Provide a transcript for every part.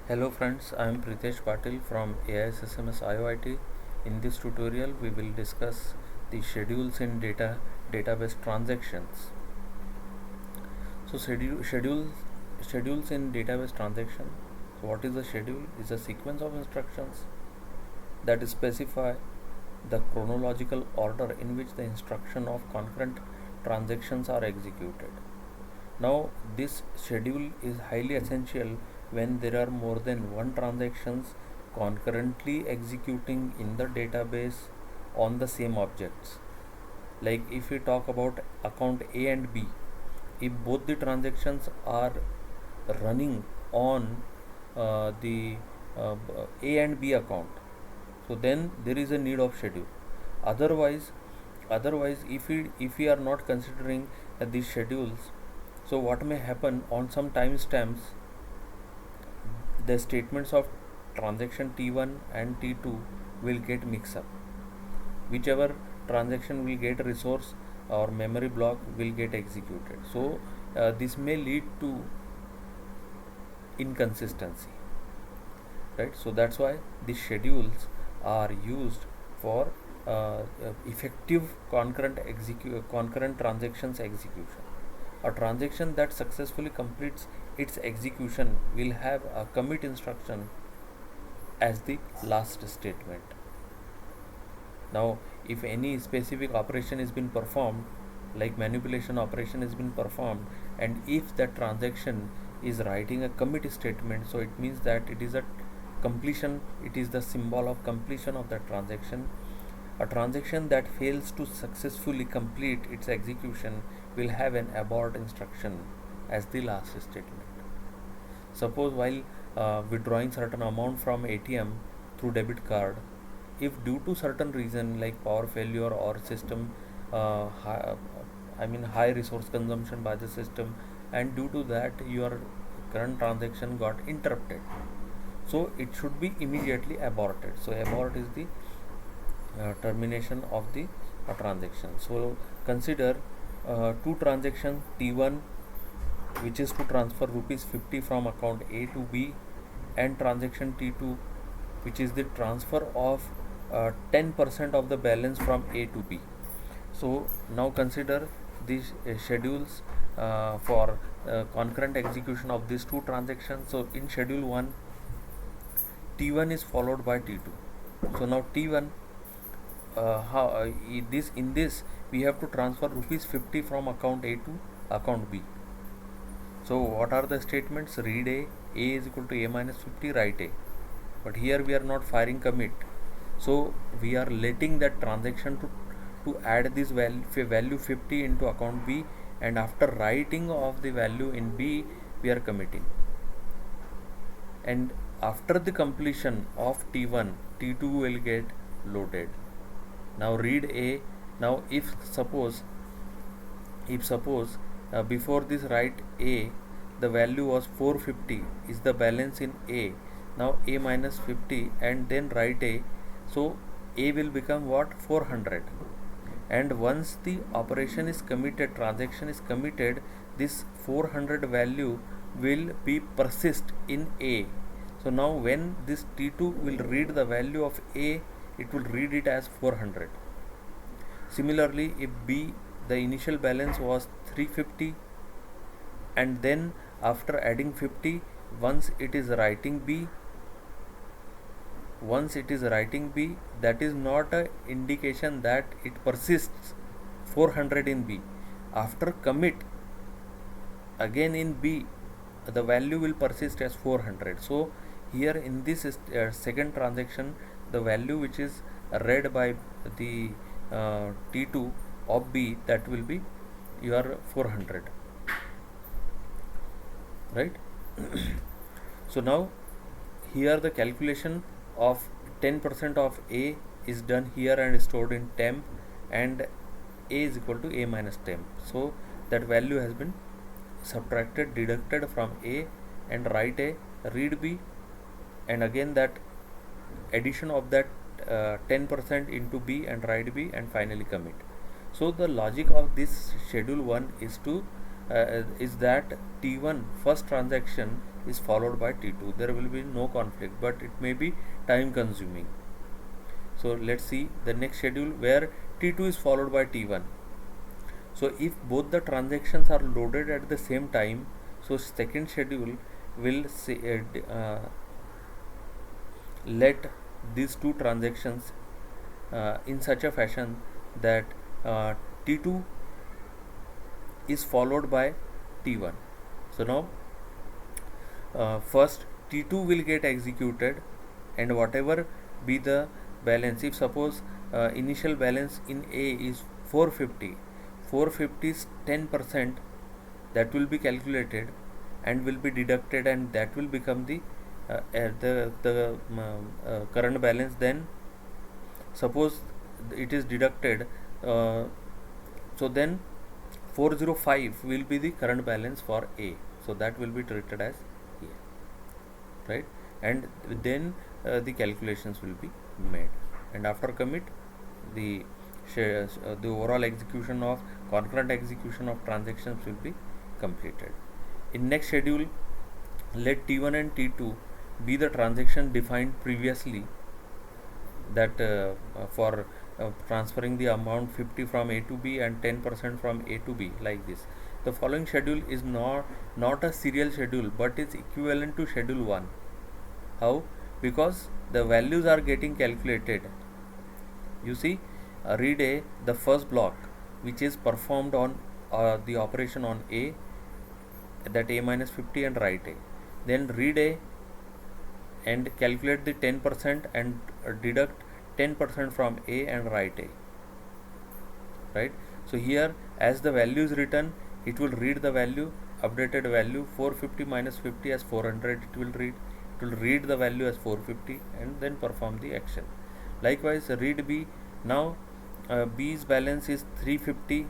Hello friends, I am Pritesh Patil from AISSMS IOIT. In this tutorial, we will discuss the schedules in database transactions. So schedules in database transaction. So what is a schedule? Is a sequence of instructions that specify the chronological order in which the instruction of concurrent transactions are executed. Now, this schedule is highly essential when there are more than one transactions concurrently executing in the database on the same objects. Like if we talk about account A and B, if both the transactions are running on the A and B account, so then there is a need of schedule. Otherwise, if we are not considering these schedules, so what may happen on some timestamps, the statements of transaction T1 and T2 will get mixed up. Whichever transaction will get resource or memory block will get executed. So this may lead to inconsistency, right? So that's why these schedules are used for effective concurrent transactions execution. A transaction that successfully completes its execution will have a commit instruction as the last statement. Now, if any specific operation has been performed, like manipulation operation has been performed, and if that transaction is writing a commit statement, so it means that it is a completion, it is the symbol of completion of that transaction. A transaction that fails to successfully complete its execution will have an abort instruction as the last statement. Suppose while withdrawing certain amount from ATM through debit card, if due to certain reason like power failure or system high resource consumption by the system, and due to that your current transaction got interrupted, so it should be immediately aborted. So abort is the termination of the transaction. So consider two transactions T1, which is to transfer rupees 50 from account A to B, and transaction T2, which is the transfer of 10% of the balance from A to B. So now consider these schedules for concurrent execution of these two transactions. So in schedule 1, T1 is followed by T2. So now T1, in this we have to transfer rupees 50 from account A to account B. So what are the statements? Read A is equal to A minus 50, write A. But here we are not firing commit. So we are letting that transaction to add this value 50 into account B, and after writing of the value in B, we are committing. And after the completion of T1, T2 will get loaded. Now read A. Now if suppose before this write A, the value was 450 is the balance in A. Now A minus 50 and then write A. So A will become what? 400. And once the operation is committed, transaction is committed, this 400 value will be persist in A. So now when this T2 will read the value of A, it will read it as 400. Similarly, if B, the initial balance was 350, and then after adding 50, once it is writing B, that is not an indication that it persists 400 in B. After commit again in B, the value will persist as 400. So here in this second transaction, the value which is read by the T2 of B, that will be your 400, right? So now here the calculation of 10% of A is done here and stored in temp, and A is equal to A minus temp. So that value has been subtracted, deducted from A, and write A, read B, and again that addition of that 10% into B and write B, and finally commit. So the logic of this schedule 1 is that T1 first transaction is followed by T2. There will be no conflict, but it may be time consuming. So let's see the next schedule where T2 is followed by T1. So if both the transactions are loaded at the same time, so second schedule will say, let these two transactions in such a fashion that T2 is followed by T1. So now first T2 will get executed, and whatever be the balance, if suppose initial balance in A is 450, 450's 10% that will be calculated and will be deducted, and that will become the current balance. Then suppose it is deducted, so then 405 will be the current balance for A, so that will be treated as A, right? And then the calculations will be made, and after commit the the overall execution of concurrent execution of transactions will be completed. In next schedule, let T1 and T2 be the transaction defined previously, that for transferring the amount 50 from A to B and 10% from A to B, like this. The following schedule is not a serial schedule, but is equivalent to schedule 1. How? Because the values are getting calculated. You see, read A, the first block which is performed on the operation on A, that A minus 50, and write A. Then read A and calculate the 10% and deduct 10% from A and write A, right? So here, as the value is written, it will read the value, updated value 450 minus 50 as 400. It will read the value as 450 and then perform the action. Likewise, read B. Now B's balance is 350,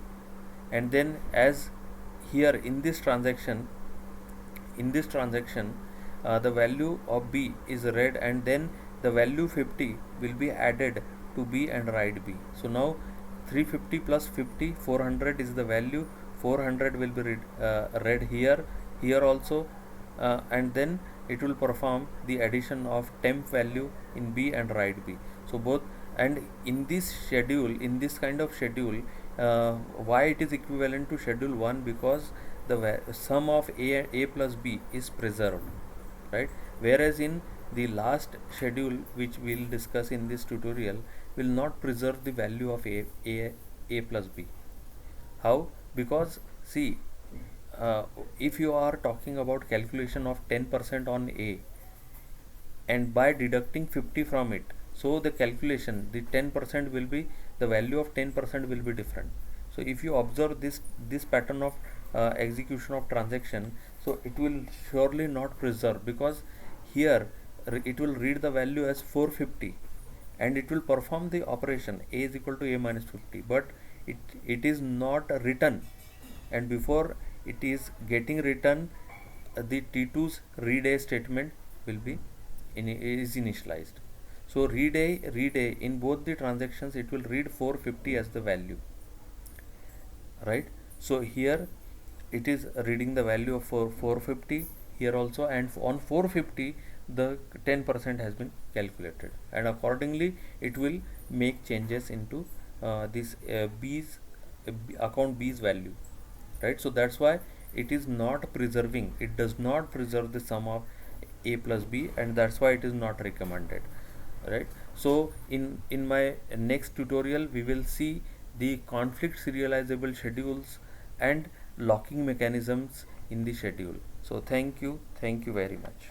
and then as here in this transaction, the value of B is read, and then the value 50 will be added to B and write B. So now 350 plus 50, 400 is the value. 400 will be read here also, and then it will perform the addition of temp value in B and write B. So both, and in this schedule, in this kind of schedule, why it is equivalent to schedule 1? Because the sum of A plus B is preserved, right? Whereas in the last schedule, which we will discuss in this tutorial, will not preserve the value of A plus B. How? Because see, if you are talking about calculation of 10% on A and by deducting 50 from it, so the calculation, the 10% will be, the value of 10% will be different. So if you observe this pattern of execution of transaction, so it will surely not preserve, because here it will read the value as 450 and it will perform the operation A is equal to A minus 50, but it is not written, and before it is getting written, the T2's read A statement will be is initialized. So read A in both the transactions, it will read 450 as the value, right? So here it is reading the value of 450 here also, and on 450 the 10% has been calculated, and accordingly it will make changes into this B's account B's value, right? So that's why it is not preserving, it does not preserve the sum of A plus B, and that's why it is not recommended, right? So in my next tutorial we will see the conflict serializable schedules and locking mechanisms in the schedule. So thank you very much.